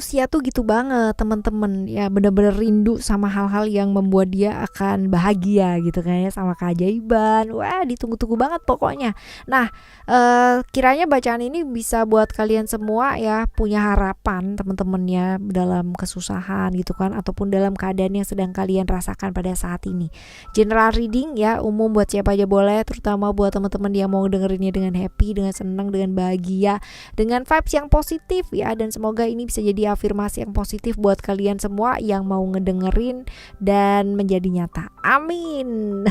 manusia tuh gitu banget teman-teman ya, bener-bener rindu sama hal-hal yang membuat dia akan bahagia gitu kan ya, sama keajaiban. Wah, ditunggu-tunggu banget pokoknya. Nah, kiranya bacaan ini bisa buat kalian semua ya punya harapan teman-teman ya, dalam kesusahan gitu kan, ataupun dalam keadaan yang sedang kalian rasakan pada saat ini. General reading ya, umum buat siapa aja boleh, terutama buat teman-teman yang mau dengerinnya dengan happy, dengan senang, dengan bahagia, dengan vibes yang positif ya. Dan semoga ini bisa jadi afirmasi yang positif buat kalian semua yang mau ngedengerin dan menjadi nyata. Amin.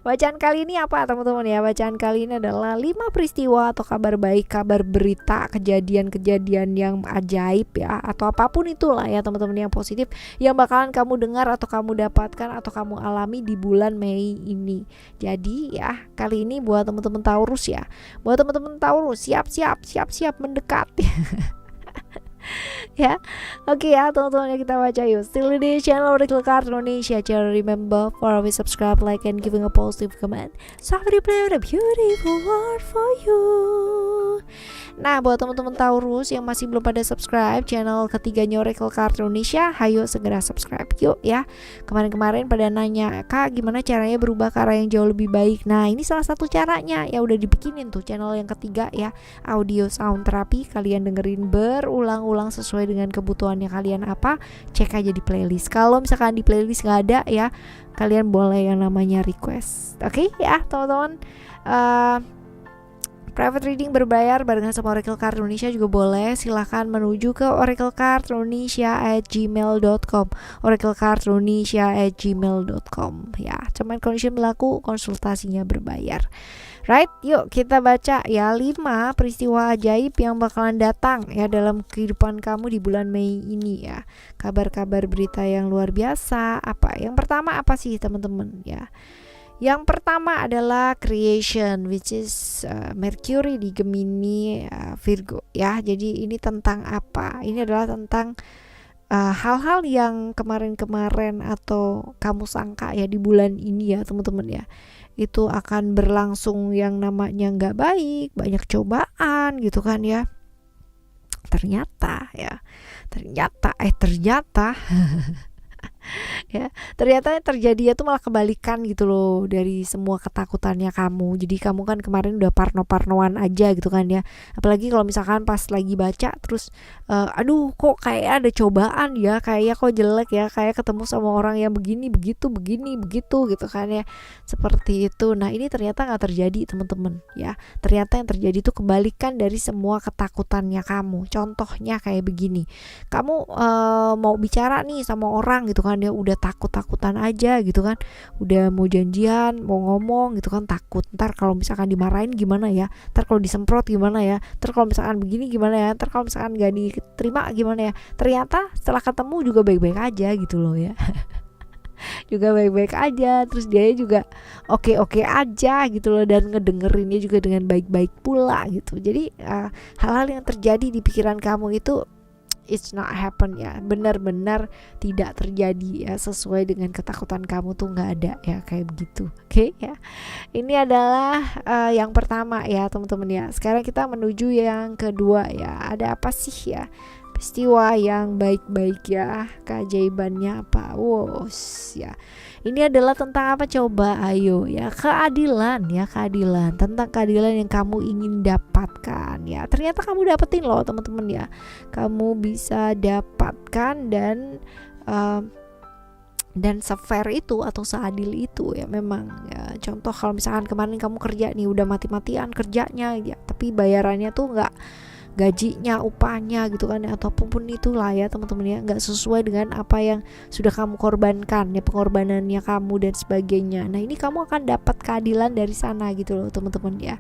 Bacaan kali ini apa teman-teman ya? Bacaan kali ini adalah 5 peristiwa atau kabar baik, kabar berita, kejadian-kejadian yang ajaib ya, atau apapun itulah ya teman-teman yang positif yang bakalan kamu dengar atau kamu dapatkan atau kamu alami di bulan Mei ini. Jadi ya, kali ini buat teman-teman Taurus ya. Buat teman-teman Taurus, siap-siap mendekat. Ya, oke ya teman-teman, kita baca yuk. Still di channel Oracle Card Indonesia. Jangan remember for always subscribe, like, and giving a positive comment. Somebody play a beautiful word for you. Nah, buat teman-teman Taurus yang masih belum pada subscribe channel ketiganya Oracle Card Indonesia, ayo segera subscribe yuk ya. Kemarin-kemarin pada nanya, Kak gimana caranya berubah ke arah yang jauh lebih baik? Nah, ini salah satu caranya ya, udah dibikinin tuh channel yang ketiga ya, audio sound therapy. Kalian dengerin berulang-ulang sesuai dengan kebutuhannya kalian apa, cek aja di playlist. Kalau misalkan di playlist nggak ada ya, kalian boleh yang namanya request. Oke ya teman-teman. Private reading berbayar barengan sama Oracle Card Indonesia juga boleh. Silahkan menuju ke oraclecardindonesia@gmail.com, oraclecardindonesia@gmail.com ya. Cuman condition berlaku, konsultasinya berbayar. Right, yuk kita baca ya 5 peristiwa ajaib yang bakalan datang ya dalam kehidupan kamu di bulan Mei ini ya. Kabar-kabar berita yang luar biasa. Apa? Yang pertama apa sih teman-teman ya? Yang pertama adalah creation, which is Mercury di Gemini, Virgo ya. Jadi ini tentang apa? Ini adalah tentang hal-hal yang kemarin-kemarin atau kamu sangka ya di bulan ini ya teman-teman ya, itu akan berlangsung yang namanya nggak baik, banyak cobaan gitu kan ya. Ternyata ya, ternyata terjadi itu malah kebalikan gitu loh dari semua ketakutannya kamu. Jadi kamu kan kemarin udah parno-parnoan aja gitu kan ya, apalagi kalau misalkan pas lagi baca terus aduh kok kayak ada cobaan ya, kayak kok jelek ya, kayak ketemu sama orang yang begini begitu gitu kan ya, seperti itu. Nah ini ternyata nggak terjadi teman-teman ya, ternyata yang terjadi itu kebalikan dari semua ketakutannya kamu. Contohnya kayak begini, kamu mau bicara nih sama orang gitu kan, dia udah takut-takutan aja gitu kan, udah mau janjian mau ngomong gitu kan, takut ntar kalau misalkan dimarahin gimana ya, ntar kalau disemprot gimana ya, ntar kalau misalkan begini gimana ya, ntar kalau misalkan gak diterima gimana ya. Ternyata setelah ketemu juga baik-baik aja gitu loh ya. Juga baik-baik aja, terus dia juga oke-oke aja gitu loh, dan ngedengerinnya juga dengan baik-baik pula gitu. Jadi hal-hal yang terjadi di pikiran kamu itu it's not happen ya, benar-benar tidak terjadi ya, sesuai dengan ketakutan kamu tuh nggak ada ya, kayak begitu. Oke ya, ini adalah yang pertama ya teman-teman ya. Sekarang kita menuju yang kedua ya, ada apa sih ya peristiwa yang baik-baik ya, keajaibannya apa? Wow ya, ini adalah tentang apa coba? Ayo ya, keadilan ya, keadilan, tentang keadilan yang kamu ingin dapatkan ya. Ternyata kamu dapetin loh teman-teman ya, kamu bisa dapatkan dan se-fair itu atau seadil itu ya memang ya. Contoh kalau misalkan kemarin kamu kerja nih udah mati-matian kerjanya ya, tapi bayarannya tuh nggak, gajinya, upahnya gitu kan, ataupun itulah ya teman-teman ya, nggak sesuai dengan apa yang sudah kamu korbankan ya, pengorbanannya kamu dan sebagainya. Nah ini kamu akan dapat keadilan dari sana gitu loh teman-teman ya.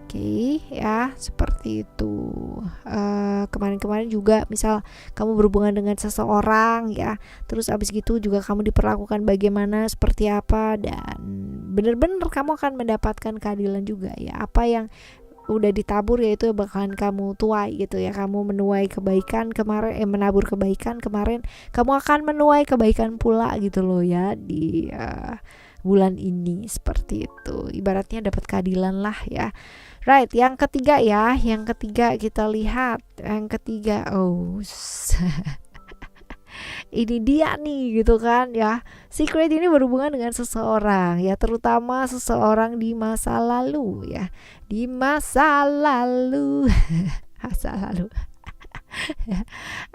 Oke ya, seperti itu. Kemarin-kemarin juga misal kamu berhubungan dengan seseorang ya, terus abis gitu juga kamu diperlakukan bagaimana, seperti apa, dan benar-benar kamu akan mendapatkan keadilan juga ya. Apa yang udah ditabur ya itu bakalan kamu tuai gitu ya. Kamu menuai kebaikan kemarin, menabur kebaikan kemarin, kamu akan menuai kebaikan pula gitu loh ya di bulan ini, seperti itu. Ibaratnya dapat keadilan lah ya. Right, yang ketiga ya, yang ketiga kita lihat, yang ketiga, ini dia nih gitu kan ya. Secret ini berhubungan dengan seseorang ya, terutama seseorang di masa lalu ya. Di masa lalu. Masa lalu.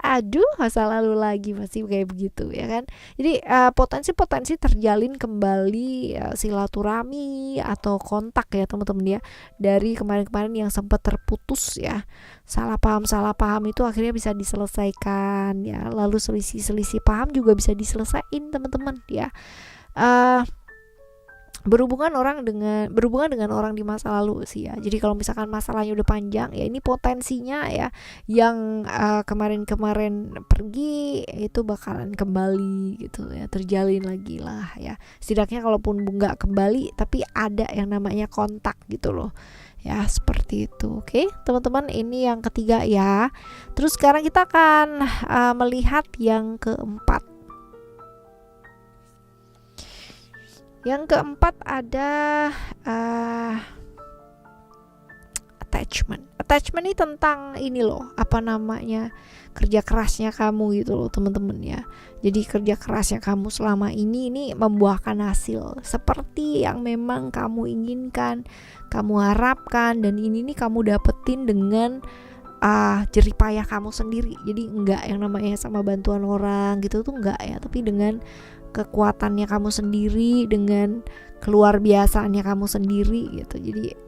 Aduh, masa lalu lagi pasti kayak begitu ya kan. Jadi potensi-potensi terjalin kembali silaturahmi atau kontak ya teman-teman ya, dari kemarin-kemarin yang sempat terputus ya. Salah paham itu akhirnya bisa diselesaikan ya. Lalu selisih paham juga bisa diselesaikan teman-teman ya. Berhubungan dengan orang di masa lalu sih ya. Jadi kalau misalkan masalahnya udah panjang ya, ini potensinya ya yang kemarin-kemarin pergi itu bakalan kembali gitu ya, terjalin lagi lah ya. Setidaknya kalaupun nggak kembali tapi ada yang namanya kontak gitu loh ya, seperti itu. Oke teman-teman, ini yang ketiga ya. Terus sekarang kita akan melihat yang keempat. Yang keempat ada attachment. Attachment ini tentang ini loh, apa namanya, kerja kerasnya kamu gitu loh teman-teman ya. Jadi kerja kerasnya kamu selama ini membuahkan hasil seperti yang memang kamu inginkan, kamu harapkan, dan ini nih kamu dapetin dengan jerih payah kamu sendiri. Jadi enggak yang namanya sama bantuan orang gitu tuh enggak ya, tapi dengan kekuatannya kamu sendiri, dengan keluar biasaannya kamu sendiri gitu. Jadi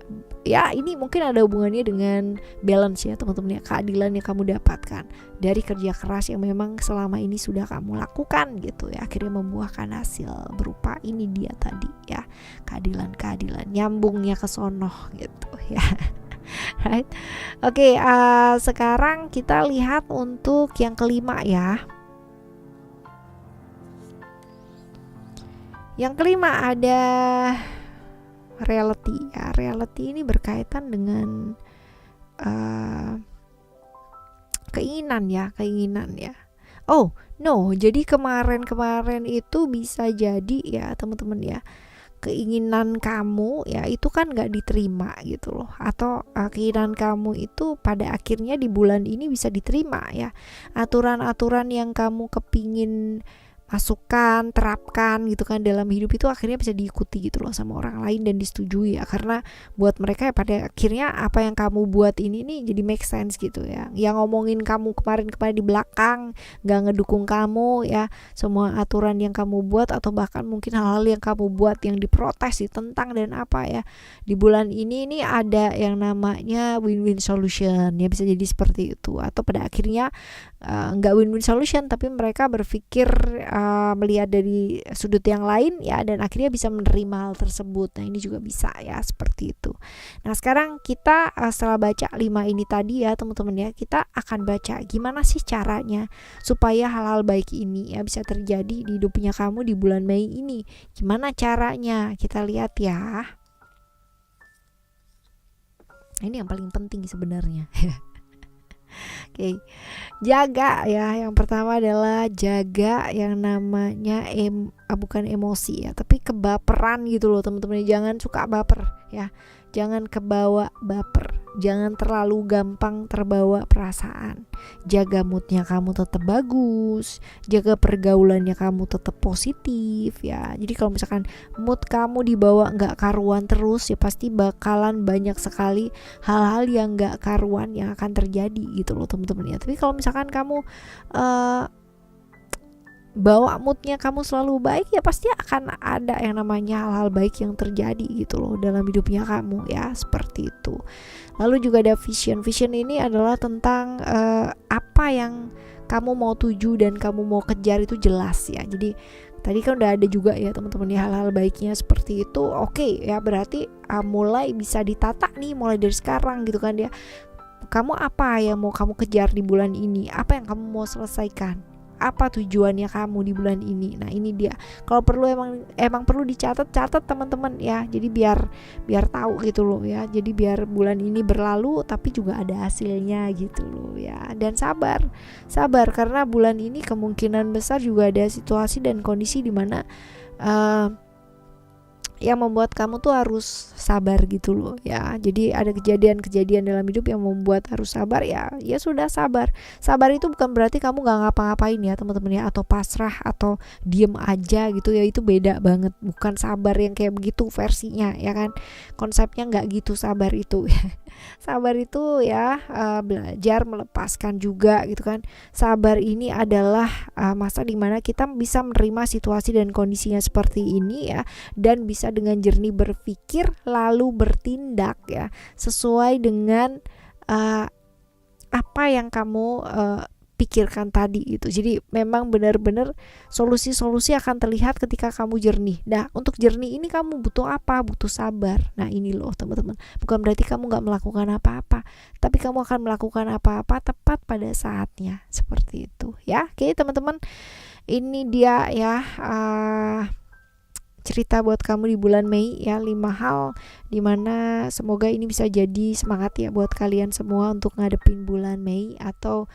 ya ini mungkin ada hubungannya dengan balance ya teman-teman ya, keadilan yang kamu dapatkan dari kerja keras yang memang selama ini sudah kamu lakukan gitu ya, akhirnya membuahkan hasil berupa ini dia tadi ya, keadilan nyambungnya ke sono gitu ya. Right? Oke, sekarang kita lihat untuk yang kelima ya. Yang kelima ada reality ya. Reality ini berkaitan dengan keinginan ya. Oh no, jadi kemarin itu bisa jadi ya teman-teman ya, keinginan kamu ya itu kan gak diterima gitu loh, atau keinginan kamu itu pada akhirnya di bulan ini bisa diterima ya. Aturan-aturan yang kamu kepingin masukkan, terapkan gitu kan dalam hidup itu akhirnya bisa diikuti gitu loh sama orang lain dan disetujui ya, karena buat mereka ya pada akhirnya apa yang kamu buat ini nih jadi make sense gitu ya. Yang ngomongin kamu kemarin di belakang gak ngedukung kamu ya, semua aturan yang kamu buat atau bahkan mungkin hal-hal yang kamu buat yang diprotes, ditentang dan apa ya, di bulan ini ada yang namanya win-win solution ya, bisa jadi seperti itu. Atau pada akhirnya nggak win-win solution tapi mereka berpikir melihat dari sudut yang lain ya, dan akhirnya bisa menerima hal tersebut. Nah ini juga bisa ya, seperti itu. Nah sekarang kita setelah baca 5 ini tadi ya teman-teman ya, kita akan baca gimana sih caranya supaya hal-hal baik ini ya bisa terjadi di hidupnya kamu di bulan Mei ini. Gimana caranya, kita lihat ya. Ini yang paling penting sebenarnya. Oke, jaga ya. Yang pertama adalah jaga yang namanya bukan emosi ya, tapi kebaperan gitu loh teman-teman. Jangan suka baper ya. Jangan kebawa baper. Jangan terlalu gampang terbawa perasaan. Jaga moodnya kamu tetap bagus. Jaga pergaulannya kamu tetap positif ya. Jadi kalau misalkan mood kamu dibawa nggak karuan terus ya, pasti bakalan banyak sekali hal-hal yang nggak karuan yang akan terjadi gitu loh teman-teman ya. Tapi kalau misalkan kamu bawa moodnya kamu selalu baik ya, pasti akan ada yang namanya hal-hal baik yang terjadi gitu loh dalam hidupnya kamu ya, seperti itu. Lalu juga ada vision ini adalah tentang apa yang kamu mau tuju dan kamu mau kejar itu jelas ya. Jadi tadi kan udah ada juga ya teman-teman ya hal-hal baiknya seperti itu. Oke ya, berarti mulai bisa ditata nih mulai dari sekarang gitu kan ya. Kamu apa yang mau kamu kejar di bulan ini, apa yang kamu mau selesaikan, apa tujuannya kamu di bulan ini. Nah ini dia, kalau perlu emang perlu catat teman-teman ya, jadi biar tahu gitu loh ya, jadi biar bulan ini berlalu tapi juga ada hasilnya gitu loh ya. Dan sabar karena bulan ini kemungkinan besar juga ada situasi dan kondisi dimana yang membuat kamu tuh harus sabar gitu loh ya. Jadi ada kejadian-kejadian dalam hidup yang membuat harus sabar ya sudah sabar itu bukan berarti kamu gak ngapa-ngapain ya teman-teman ya, atau pasrah atau diem aja gitu ya, itu beda banget. Bukan sabar yang kayak begitu versinya ya kan, konsepnya gak gitu sabar itu. Sabar itu ya belajar melepaskan juga gitu kan. Sabar ini adalah masa dimana kita bisa menerima situasi dan kondisinya seperti ini ya, dan bisa dengan jernih berpikir lalu bertindak ya sesuai dengan apa yang kamu pikirkan tadi gitu. Jadi memang benar-benar solusi-solusi akan terlihat ketika kamu jernih. Nah untuk jernih ini kamu butuh apa? Butuh sabar. Nah ini loh teman-teman, bukan berarti kamu gak melakukan apa-apa, tapi kamu akan melakukan apa-apa tepat pada saatnya, seperti itu ya. Oke teman-teman, ini dia ya cerita buat kamu di bulan Mei ya, 5 hal dimana semoga ini bisa jadi semangat ya buat kalian semua untuk ngadepin bulan Mei atau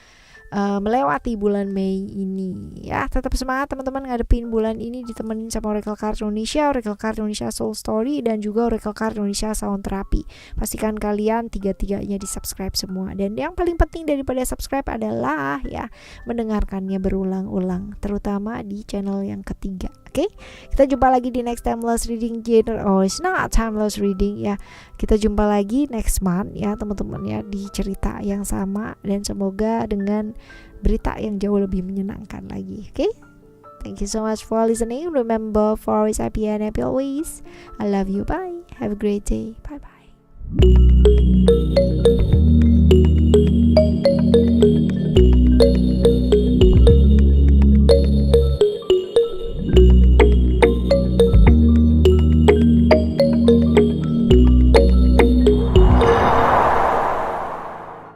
melewati bulan Mei ini ya. Tetap semangat teman-teman ngadepin bulan ini, ditemenin sama Oracle Card Indonesia, Oracle Card Indonesia Soul Story, dan juga Oracle Card Indonesia Sound Therapy. Pastikan kalian tiga-tiganya di subscribe semua, dan yang paling penting daripada subscribe adalah ya mendengarkannya berulang-ulang, terutama di channel yang ketiga. Oke, kita jumpa lagi di next timeless reading it's not timeless reading ya. Kita jumpa lagi next month ya teman-teman ya, di cerita yang sama, dan semoga dengan berita yang jauh lebih menyenangkan lagi. Oke, thank you so much for listening. Remember, for always happy and happy always. I love you. Bye. Have a great day. Bye bye.